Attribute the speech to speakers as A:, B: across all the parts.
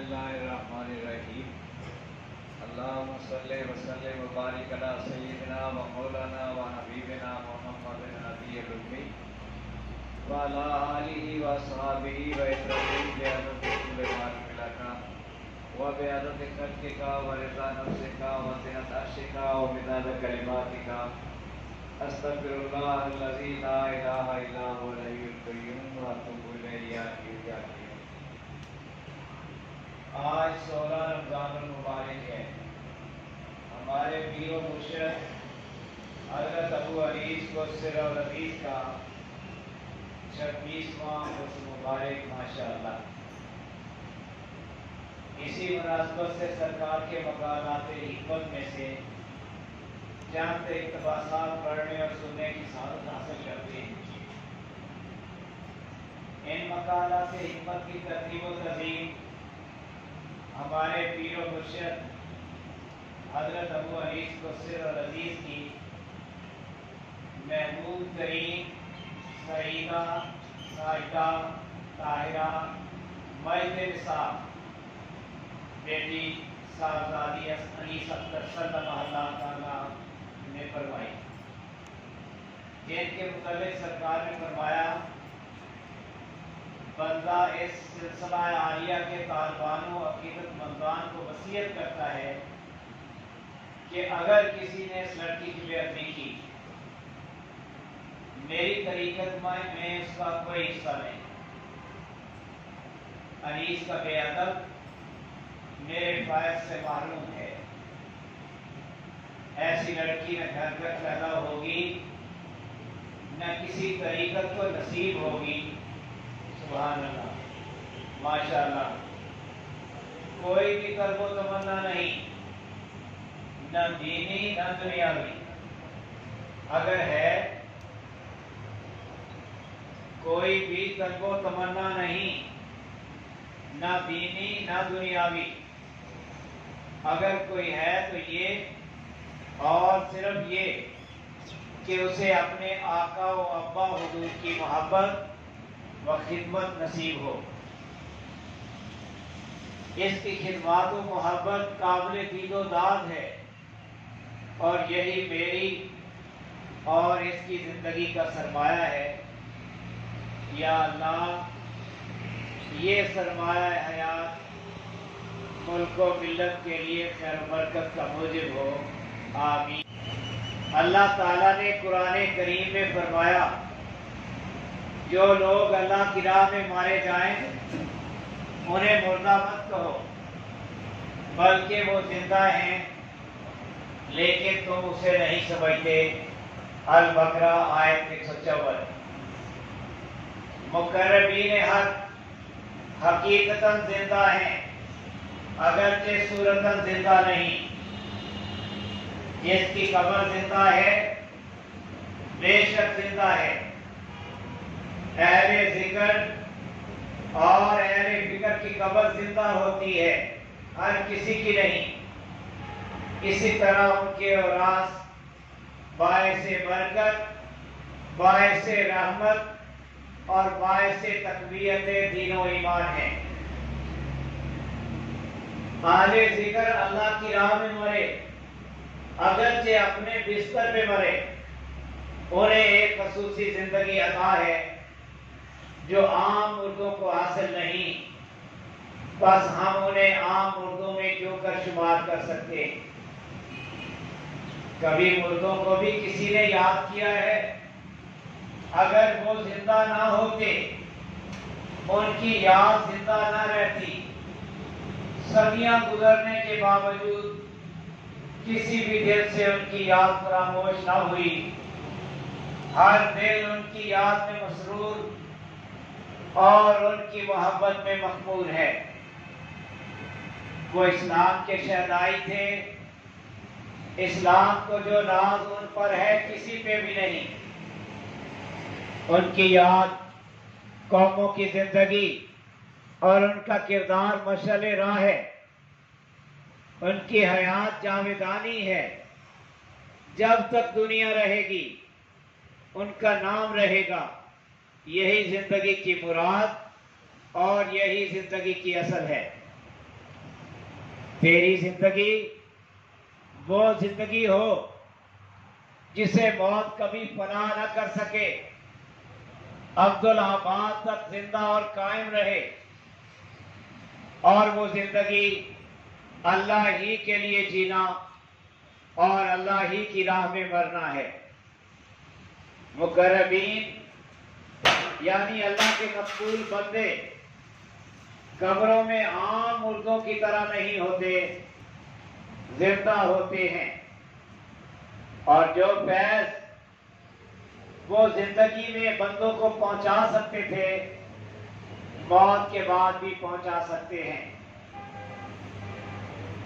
A: बिस्मिल्लाहिर्रहमानिर्रहीम। अल्लाहुम्मा सल्लि व सल्लिम व बारिक अला सय्यिदिना व मौलाना व हबीबिना मुहम्मदिन नबिय्यिल उम्मी व अला आलिहि व अस्हाबिहि व इत्रतिहि बिअदद कुल्लि मा मिलका व बिअदद खल्क़िका व रिज़ा नफ्सिका व ज़िनत अर्शिका व मिदाद कलिमातिका अस्तग़फिरुल्लाह अल्लज़ी ला इलाहा इल्ला हुवल हय्युल क़य्यूम व अतूबु इलैहि या हय्यु या क़य्यूम। आज 16 रमज़ानुल मुबारक है। हमारे पीर व मुर्शिद हज़रत अबू अनीस कुर्सिर और अज़ीज़ का 26वां उर्स मुबारक माशाअल्लाह। इसी मुनासबत से सरकार के मकालात हिकमत में से चंद इक़्तिबासात पढ़ने और सुनने की सआदत हासिल करते हैं। इन मकालात हिकमत की तरतीब व तज़ीम हमारे पीर व मुर्शिद हज़रत अबू अनीस कुर्सिर और अज़ीज़ की महबूब तरीन सईदा साहिदा ताहिरा मयद निसाब बेटी साहबजादी अनीस अख्तर सल्लल्लाहु तआला ने फरमाई, जिनके मुताबिक सरकार ने फरमाया, बंदा इस सिलसिला आलिया के तालिबानों अकीदतमंदान को वसीयत करता है कि अगर किसी ने इस लड़की की बेअदबी की, मेरी तरीकत में उसका कोई हिस्सा नहीं। अनीस का बेअदब मेरे फायद से मालूम है। ऐसी लड़की न घर तक पैदा होगी न किसी तरीकत को नसीब होगी। सुभान अल्लाह, माशाअल्लाह। कोई भी तलब तमन्ना नहीं, न दीनी न दुनियावी। अगर है कोई भी तलब तमन्ना नहीं, न दीनी न दुनियावी, अगर कोई है तो ये और सिर्फ ये कि उसे अपने आका व अब्बा हुजूर की मोहब्बत व खिदमत नसीब हो। इसकी खिदमत व मोहब्बत काबिल दीदो दाद है और यही मेरी और इसकी ज़िंदगी का सरमाया है। या अल्लाह, ये सरमाया हयात मुल्क व मिल्लत के लिए खैर बरकत का मूजिब हो, आमीन। अल्लाह ताला ने कुरान करीम में फरमाया, जो लोग अल्लाह की राह में मारे जाएं उन्हें मुर्दा मत कहो, बल्कि वो जिंदा हैं लेकिन तुम उसे नहीं समझते। अल बकरा आयत 154। मुकर्रबीन हक हकीकतन जिंदा हैं, अगरचे सूरतन जिंदा नहीं। जिसकी कब्र जिंदा है बेशक जिंदा है। अहले जिक्र और अहले फिक्र की कब्र जिंदा होती है, हर किसी की नहीं। इसी तरह उनके औरास बायसे बरकत, बायसे रहमत और बायसे तकवीयत दीनो ईमान है। अहले जिक्र अल्लाह की राह में मरे, अगरचे अपने बिस्तर पे मरे, उन्हें एक खसूसी जिंदगी अता है जो आम मुर्दों को हासिल नहीं। बस हम उन्हें आम मुर्दों में क्यों कर शुमार कर सकते। कभी मुर्दों को भी किसी ने याद किया है? अगर वो जिंदा ना होते, उनकी याद जिंदा ना रहती, सदियां गुजरने के बावजूद किसी भी दिल से उनकी याद फरामोश ना हुई। हर दिल उनकी याद में मसरूर और उनकी मोहब्बत में मखमूर है। वो इस्लाम के शहदाई थे। इस्लाम को जो नाज उन पर है किसी पे भी नहीं। उनकी याद कौमों की जिंदगी और उनका किरदार मशाले राह है। उनकी हयात जावेदानी है। जब तक दुनिया रहेगी उनका नाम रहेगा। यही जिंदगी की मुराद और यही जिंदगी की असल है। तेरी जिंदगी वो जिंदगी हो जिसे मौत कभी फना न कर सके, अब्दुल आबाद तक जिंदा और कायम रहे, और वो जिंदगी अल्लाह ही के लिए जीना और अल्लाह ही की राह में मरना है। मुकर्रबीन यानी अल्लाह के मकबूल बंदे कब्रों में आम मुर्दों की तरह नहीं होते, जिंदा होते हैं। और जो फैज वो जिंदगी में बंदों को पहुंचा सकते थे, मौत के बाद भी पहुंचा सकते हैं।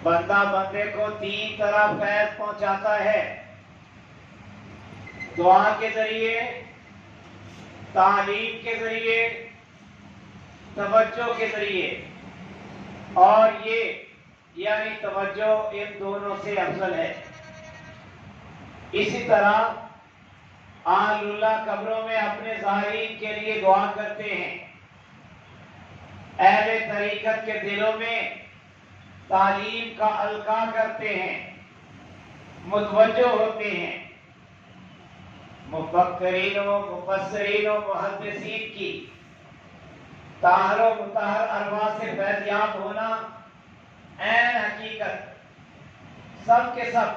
A: बंदा बंदे को 3 तरह फैज पहुंचाता है, दुआ के जरिए, तालीम के जरिए, तवज्जो के जरिए। और ये यानी तवज्जो इन दोनों से अफजल है। इसी तरह आलुल्लाह कब्रों में अपने ज़ाहिरीन के लिए दुआ करते हैं, अहले तरीकत के दिलों में तालीम का अलका करते हैं, मुतवज्जो होते हैं। मुफक्करीन व मुफस्सिरीन व मुहद्दिसीन की ताहर व मुताहर अरवा से फैज़याब होना ऐन हकीकत। सब के सब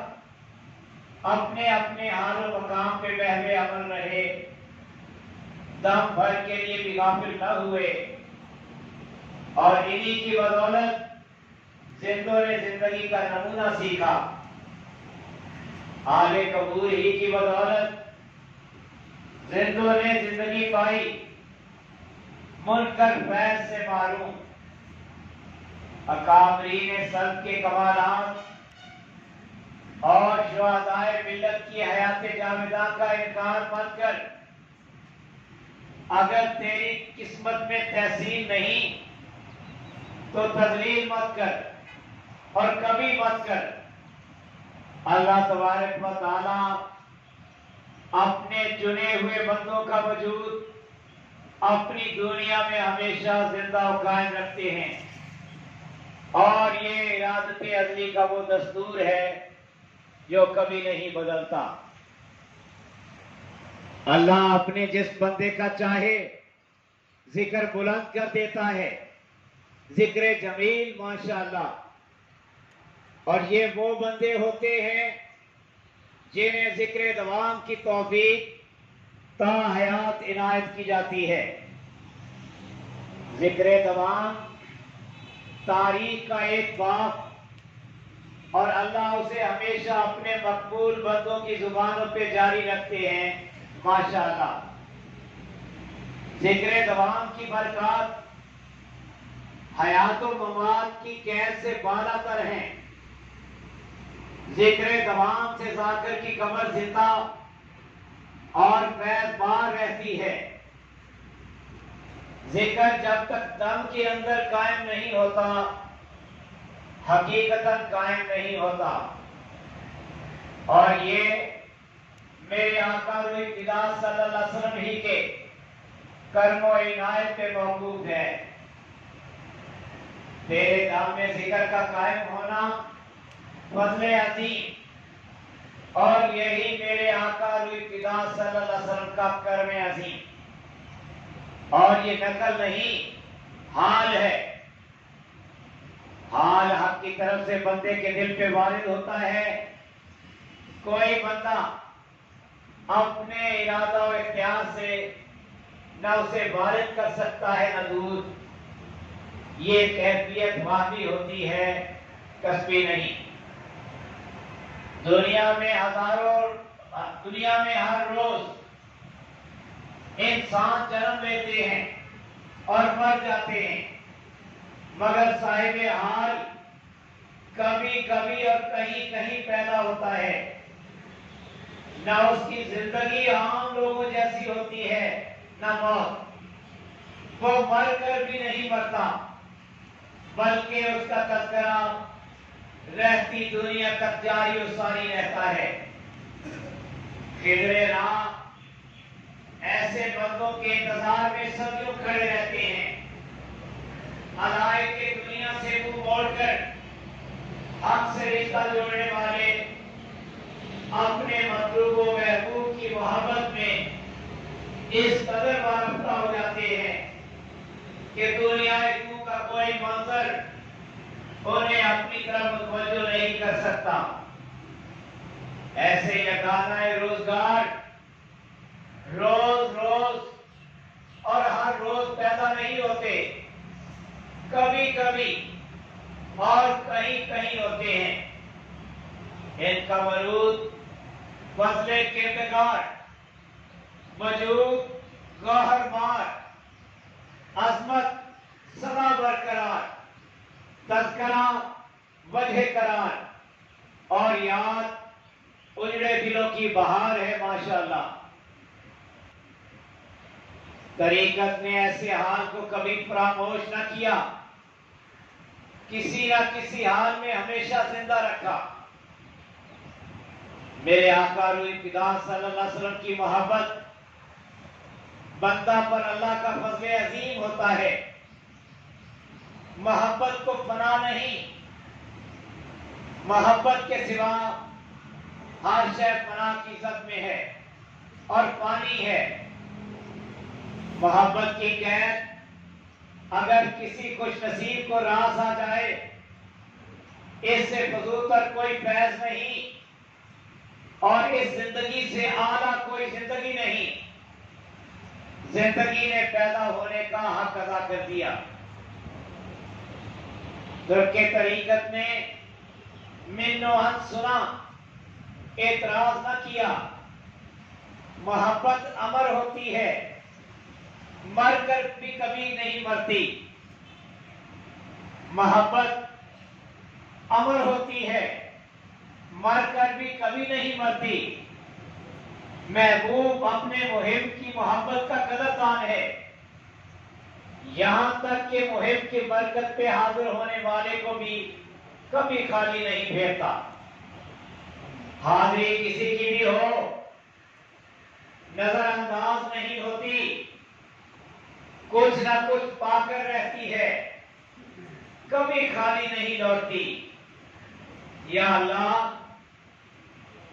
A: अपने अपने हाल व मकाम पे बहरे अमल रहे, दम भर के लिए भी गाफिल न हुए, और इन्हीं की बदौलत जिंदों ने जिंदगी का नमूना सीखा। आले कबूर ही की बदौलत जिंदों ने जिंदगी पाई, मुनकर फैज से मारूम। अकाबरीन सब के कमालात और शुहदाए मिल्लत की हयात जावेदा का इनकार मत कर। अगर तेरी किस्मत में तहसील नहीं तो तजलील मत कर और कभी मत कर। अल्लाह तबारक व तआला अपने चुने हुए बंदों का वजूद अपनी दुनिया में हमेशा जिंदा और कायम रखते हैं, और ये इरादत अज़ली का वो दस्तूर है जो कभी नहीं बदलता। अल्लाह अपने जिस बंदे का चाहे जिक्र बुलंद कर देता है, जिक्र जमील माशाअल्लाह। और ये वो बंदे होते हैं जिन्हें जिक्र दवाम की तौफीक ता हयात इनायत की जाती है। जिक्र दवाम तारीख का एक बाप, और अल्लाह उसे हमेशा अपने मकबूल बंदों की जुबानों पे जारी रखते हैं माशाअल्लाह। जिक्र दवाम की बरकत हयात व ममात की कैद से बालातर हैं। जिक्र दवाम से जाकर की कब्र जिंदा और फैज़ बार रहती है। जिक्र जब तक दम के अंदर कायम नहीं होता, हकीकतन कायम नहीं होता। और ये मेरे आका सल्लल्लाहु अलैहि वसल्लम ही के कर्मो इनायत पे मौकूफ है। तेरे दम में जिक्र का कायम होना फज़ले अज़ीम, और यही मेरे आका सल्लल्लाहु अलैहि वसल्लम का कर्म अज़ीम। और ये नकल नहीं, हाल है। हाल हक की तरफ से बंदे के दिल पे वारिद होता है। कोई बंदा अपने इरादा और इख्तियार से न उसे वारिद कर सकता है न दूर। ये कैफियत वाक़ई होती है, कस्बी नहीं। दुनिया में हर रोज इंसान जन्म लेते हैं और मर जाते हैं, मगर साहिब हाल कभी कभी और कहीं कहीं पैदा होता है। न उसकी जिंदगी आम लोगों जैसी होती है, न मौत। वो मर कर भी नहीं मरता, बल्कि उसका तज़किरा रहती दुनिया तक जारी और सारी रहता है। खिदरे राह ऐसे बंदों के इंतजार में सदियों खड़े रहते हैं। अलाए के दुनिया से मुंह मोड़कर रिश्ता जोड़ने वाले अपने मतलूब व महबूब की मोहब्बत में इस कदर वाबस्ता हो जाते हैं कि दुनिया का कोई मंजर उन्हें अपनी तरफ मुतवज्जो नहीं कर सकता। ऐसे यगाना रोजगार रोज रोज और हर रोज पैदा नहीं होते, कभी कभी और कहीं कहीं होते हैं। इनका वजूद फजले किरदार वजूद गौहरमार अजमत सदा बरकरार तज़किरा वजह करार और याद उजड़े दिलों की बहार है माशाअल्लाह। तरीकत ने ऐसे हाल को कभी फरामोश न किया, किसी न किसी हाल में हमेशा जिंदा रखा। मेरे आका रूह फिदा सल्लल्लाहु अलैहि वसल्लम की मोहब्बत बंदा पर अल्लाह का फजल अजीम होता है। मोहब्बत को फना नहीं, मोहब्बत के सिवा हर शय फना की जद में है और पानी है। मोहब्बत की कैद अगर किसी खुश नसीब को रास आ जाए, इससे फजूतर कोई फैज नहीं और इस जिंदगी से आला कोई जिंदगी नहीं। जिंदगी ने पैदा होने का हक अदा कर दिया। तुर्के तरीकत ने मिन्नोहन सुना, एतराज न किया। मोहब्बत अमर होती है, मरकर भी कभी नहीं मरती। मोहब्बत अमर होती है, मरकर भी कभी नहीं मरती। महबूब अपने मुहिब की मोहब्बत का कदरदान है, यहां तक कि मुहिब की बरकत पे हाजिर होने वाले को भी कभी खाली नहीं फेरता। हाजिरी किसी की भी हो, नजरअंदाज नहीं होती, कुछ ना कुछ पाकर रहती है, कभी खाली नहीं लौटती। या अल्लाह,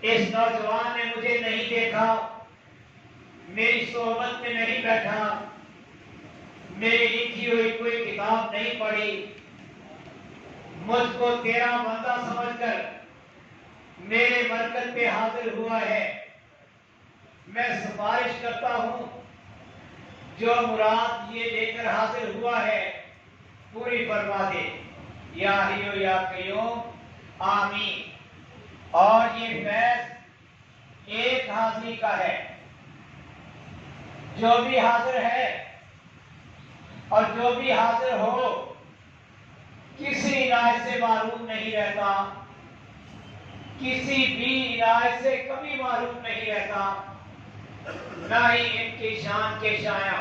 A: इस नौजवान ने मुझे नहीं देखा, मेरी सोहबत में नहीं बैठा, मेरी लिखी हुई कोई किताब नहीं पढ़ी, मुझको तेरा बंदा समझकर मेरे मरकज पे हाजिर हुआ है। मैं सिफारिश करता हूं, जो मुराद ये लेकर हाजिर हुआ है पूरी फरमा दे। या हियो या कयूम आमीन। और ये फैज एक हाजिरी का है, जो भी हाजिर है और जो भी हाजिर हो किसी इनायत से मारूम नहीं रहता, किसी भी इनायत से कभी मारूम नहीं रहता, न ही इनकी शान के शाया।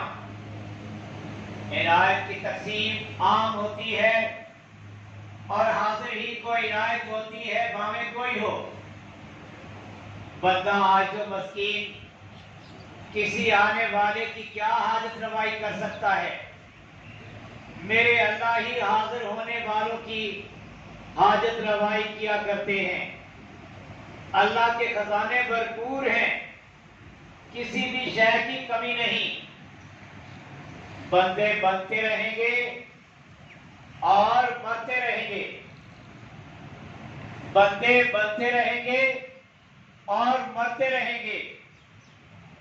A: इनायत की तकसीम आम होती है और हाजिर ही को इनायत होती है, भावे कोई हो। बंदा आज जो मस्कीन किसी आने वाले की क्या हाजत रवाई कर सकता है, मेरे अल्लाह ही हाजिर होने वालों की हाजत रवाई किया करते हैं। अल्लाह के खजाने भरपूर हैं, किसी भी शय की कमी नहीं। बंदे बनते रहेंगे और मरते रहेंगे, बंदे बनते रहेंगे और मरते रहेंगे।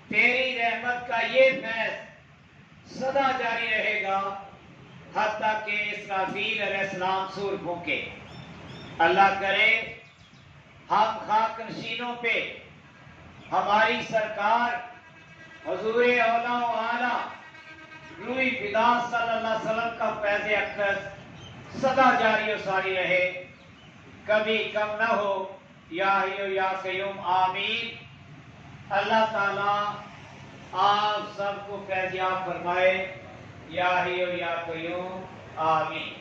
A: तेरी रहमत का ये फैज़ सदा जारी रहेगा, हत्ता के इसराफील अलैहिस्सलाम सूर फूंके। अल्लाह करे हम खाक नशीनों पे हमारी सरकार हुजूर औला आला रूह फिदा सल्लल्लाहु अलैहि वसल्लम का फैज़ अक़दस सदा जारी और सारी रहे, कभी कम न हो। या हय्यु या कय्यूम आमीन। अल्लाह ताला आप सबको फैज़ याब फरमाए। या हय्यु या कय्यूम आमीन।